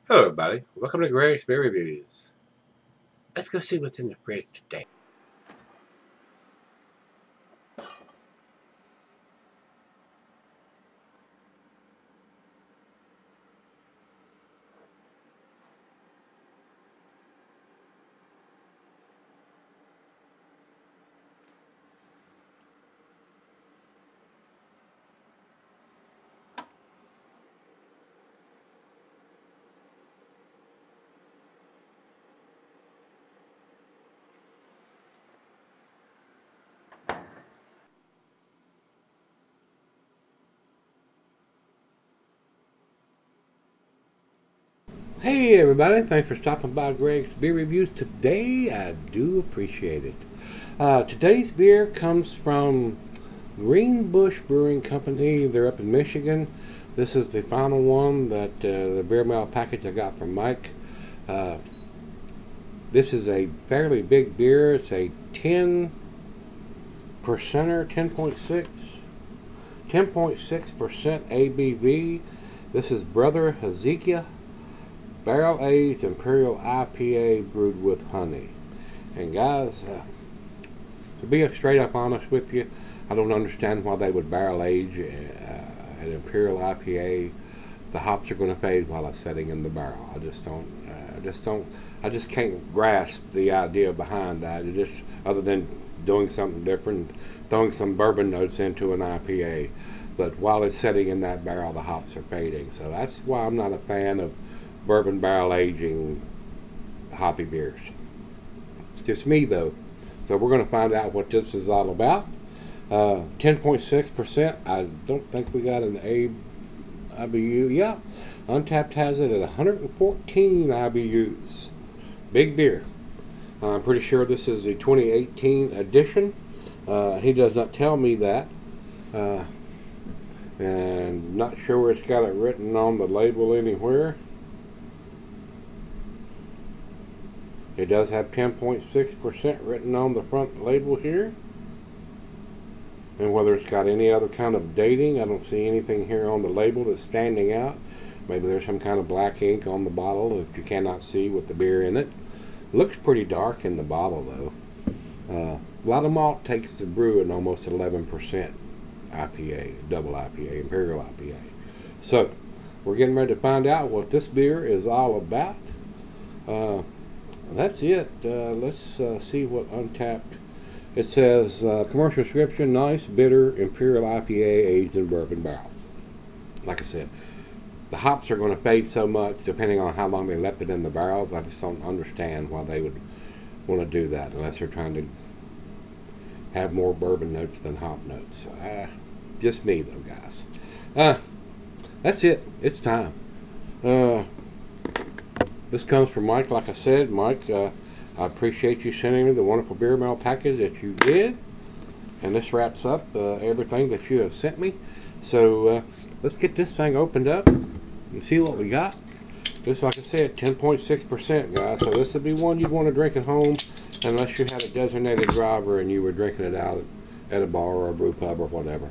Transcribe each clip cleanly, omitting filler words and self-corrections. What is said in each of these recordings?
Hello, everybody. Welcome to Gregsbeerreviews. Let's go see what's in the fridge today. Hey, everybody. Thanks for stopping by Greg's Beer Reviews today. I do appreciate it. Today's beer comes from Greenbush Brewing Company. They're up in Michigan. This is the final one that the beer mail package I got from Mike. This is a fairly big beer. It's a 10%, 10.6. 10.6% ABV. This is Brother Hezekiah barrel-aged Imperial IPA brewed with honey. And guys, to be straight up honest with you, I don't understand why they would barrel-age an Imperial IPA. The hops are going to fade while it's sitting in the barrel. I just can't grasp the idea behind that. It just, other than doing something different, throwing some bourbon notes into an IPA. But while it's sitting in that barrel, the hops are fading. So that's why I'm not a fan of bourbon barrel aging hoppy beers. It's just me though. So we're going to find out what this is all about. 10.6%. I don't think we got an IBU. Yeah, Untapped has it at 114 IBUs. Big beer. I'm pretty sure this is the 2018 edition. He does not tell me that. And not sure it's got it written on the label anywhere. It does have 10.6% written on the front label here. And whether it's got any other kind of dating, I don't see anything here on the label that's standing out. Maybe there's some kind of black ink on the bottle that you cannot see with the beer in it. Looks pretty dark in the bottle though. A lot of malt takes to brew an almost 11% IPA, double IPA, Imperial IPA. So, we're getting ready to find out what this beer is all about. That's it. Let's see what Untapped. It says commercial description: nice, bitter, Imperial IPA aged in bourbon barrels. Like I said, the hops are going to fade so much depending on how long they left it in the barrels. I just don't understand why they would want to do that unless they're trying to have more bourbon notes than hop notes. Just me though, guys. That's it. It's time. This comes from Mike, like I said. Mike, I appreciate you sending me the wonderful beer mail package that you did. And this wraps up everything that you have sent me. So let's get this thing opened up and see what we got. Just like I said, 10.6%, guys. So this would be one you'd want to drink at home unless you had a designated driver and you were drinking it out at a bar or a brew pub or whatever.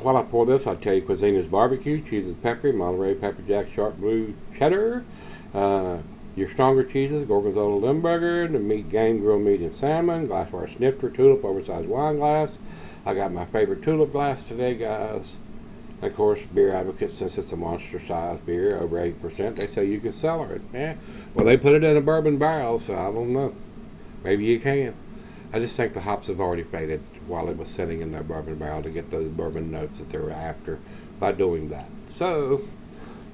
While I pour this, I'll tell you cuisine is barbecue, cheese is peppery, Monterey pepper jack, sharp blue cheddar. Your stronger cheeses, Gorgonzola Limburger, the meat game, grilled meat and salmon, glassware snifter, tulip, oversized wine glass. I got my favorite tulip glass today, guys. Of course, Beer Advocate, since it's a monster size beer, over 8%, they say you can cellar it. Yeah. Well, they put it in a bourbon barrel, so I don't know. Maybe you can. I just think the hops have already faded while it was sitting in that bourbon barrel to get those bourbon notes that they were after by doing that. So,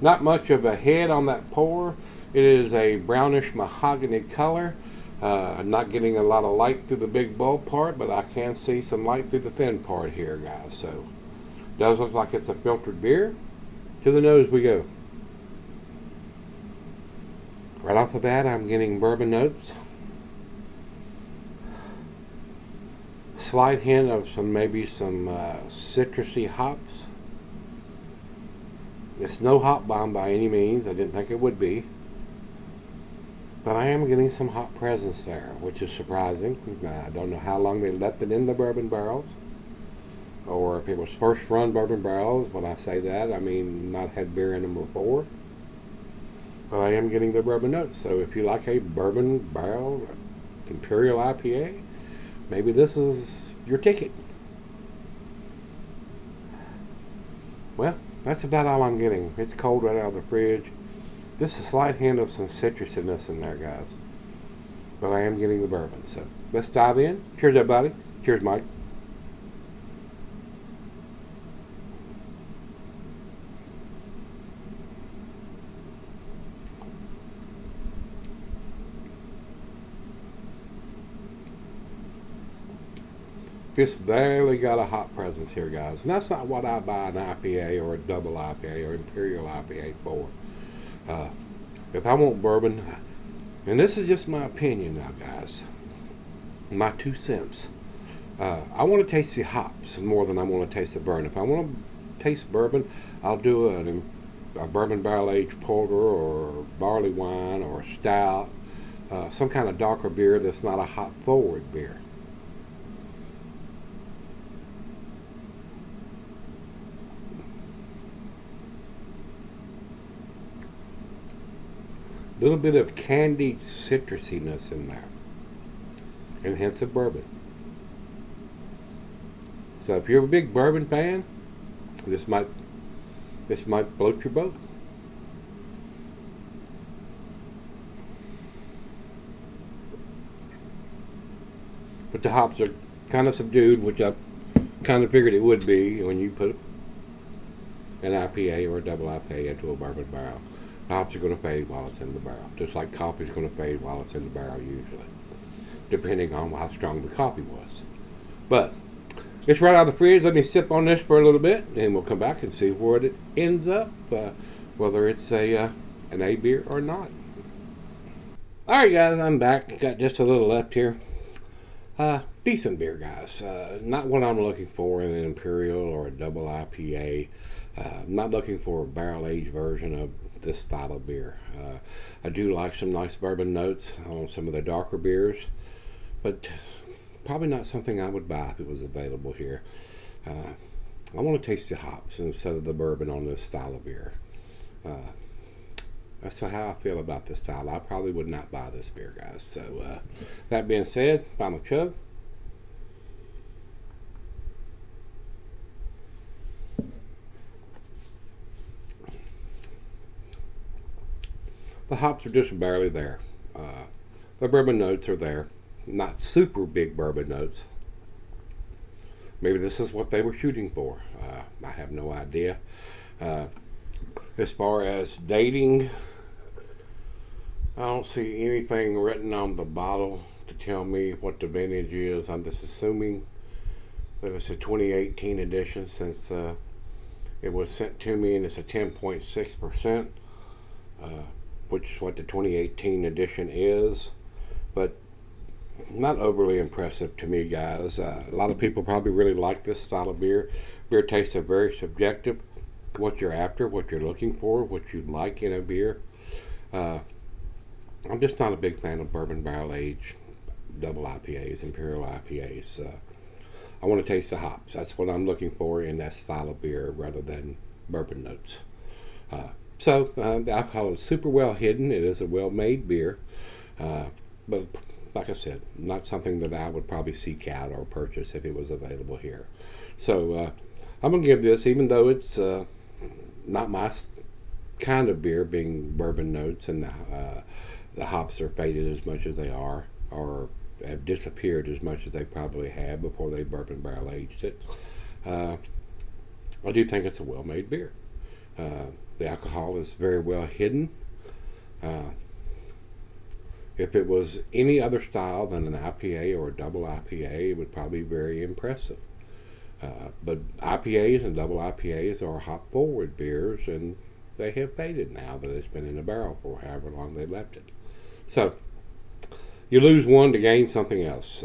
not much of a head on that pour. It is a brownish mahogany color. Not getting a lot of light through the big bowl part, but I can see some light through the thin part here, guys. So, it does look like it's a filtered beer. To the nose we go. Right off the bat, I'm getting bourbon notes. Slight hint of maybe some citrusy hops. It's no hop bomb by any means. I didn't think it would be. But I am getting some hop presence there, which is surprising. I don't know how long they left it in the bourbon barrels. or if it was first run bourbon barrels. When I say that, I mean not had beer in them before. But I am getting the bourbon notes. So if you like a bourbon barrel Imperial IPA, maybe this is your ticket. Well, that's about all I'm getting. It's cold right out of the fridge. Just a slight hint of some citrusiness in there, guys. But I am getting the bourbon. So let's dive in. Cheers, everybody. Cheers, Mike. Just barely got a hop presence here, guys. And that's not what I buy an IPA or a double IPA or Imperial IPA for. If I want bourbon, and this is just my opinion now, guys, my 2 cents. I want to taste the hops more than I want to taste the burn. If I want to taste bourbon, I'll do a bourbon barrel aged porter or barley wine or stout, some kind of darker beer that's not a hop forward beer. A little bit of candied citrusiness in there, and hence a bourbon. So if you're a big bourbon fan, this might float your boat. But the hops are kind of subdued, which I kind of figured it would be when you put an IPA or a double IPA into a bourbon barrel. The hops are going to fade while it's in the barrel, just like coffee is going to fade while it's in the barrel usually, depending on how strong the coffee was. But it's right out of the fridge. Let me sip on this for a little bit, and we'll come back and see where it ends up, whether it's an A beer or not. All right, guys, I'm back. Got just a little left here. Decent beer, guys. Not what I'm looking for in an Imperial or a double IPA. I'm not looking for a barrel-aged version of this style of beer. I do like some nice bourbon notes on some of the darker beers, but probably not something I would buy if it was available here. I want to taste the hops instead of the bourbon on this style of beer. That's how I feel about this style. I probably would not buy this beer, guys. So that being said, final chug. The hops are just barely there. The bourbon notes are there. Not super big bourbon notes. Maybe this is what they were shooting for. I have no idea. As far as dating, I don't see anything written on the bottle to tell me what the vintage is. I'm just assuming that it's a 2018 edition, since it was sent to me and it's a 10.6%. Which is what the 2018 edition is, but not overly impressive to me, guys. A lot of people probably really like this style of beer. Beer tastes are very subjective. What you're after, what you're looking for, what you like in a beer. I'm just not a big fan of bourbon barrel aged double IPAs, Imperial IPAs. I want to taste the hops. That's what I'm looking for in that style of beer rather than bourbon notes. So the alcohol is super well hidden. It is a well-made beer, but like I said, not something that I would probably seek out or purchase if it was available here. So I'm gonna give this, even though it's not my kind of beer, being bourbon notes and the hops are faded as much as they are, or have disappeared as much as they probably have before they bourbon barrel aged it. I do think it's a well-made beer. The alcohol is very well hidden. If it was any other style than an IPA or a double IPA, it would probably be very impressive. But IPAs and double IPAs are hop forward beers, and they have faded now that it's been in the barrel for however long they left it. So you lose one to gain something else.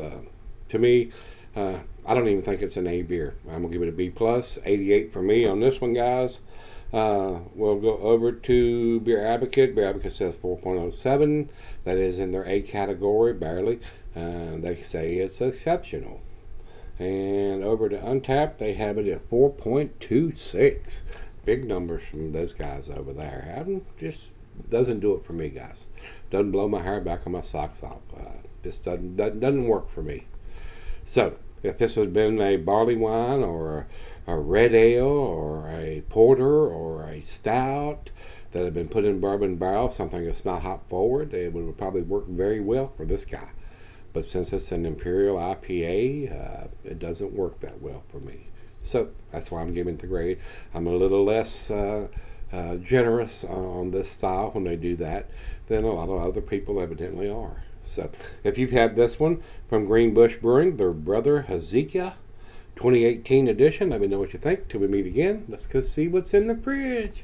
To me, I don't even think it's an A beer. I'm gonna give it a B plus, 88 for me on this one, guys. We'll go over to Beer Advocate. Beer Advocate says 4.07. That is in their A category, barely. They say it's exceptional. And over to Untapped, they have it at 4.26. Big numbers from those guys over there. Just doesn't do it for me, guys. Doesn't blow my hair back on my socks off. Just doesn't work for me. So, if this had been a barley wine or a red ale or a porter or a stout that had been put in bourbon barrel, something that's not hop forward, it would probably work very well for this guy. But since it's an Imperial IPA, it doesn't work that well for me. So that's why I'm giving it the grade. I'm a little less generous on this style when they do that than a lot of other people evidently are. So if you've had this one from Greenbush Brewing, their brother Hezekiah, 2018 edition, let me know what you think. Till we meet again, let's go see what's in the fridge.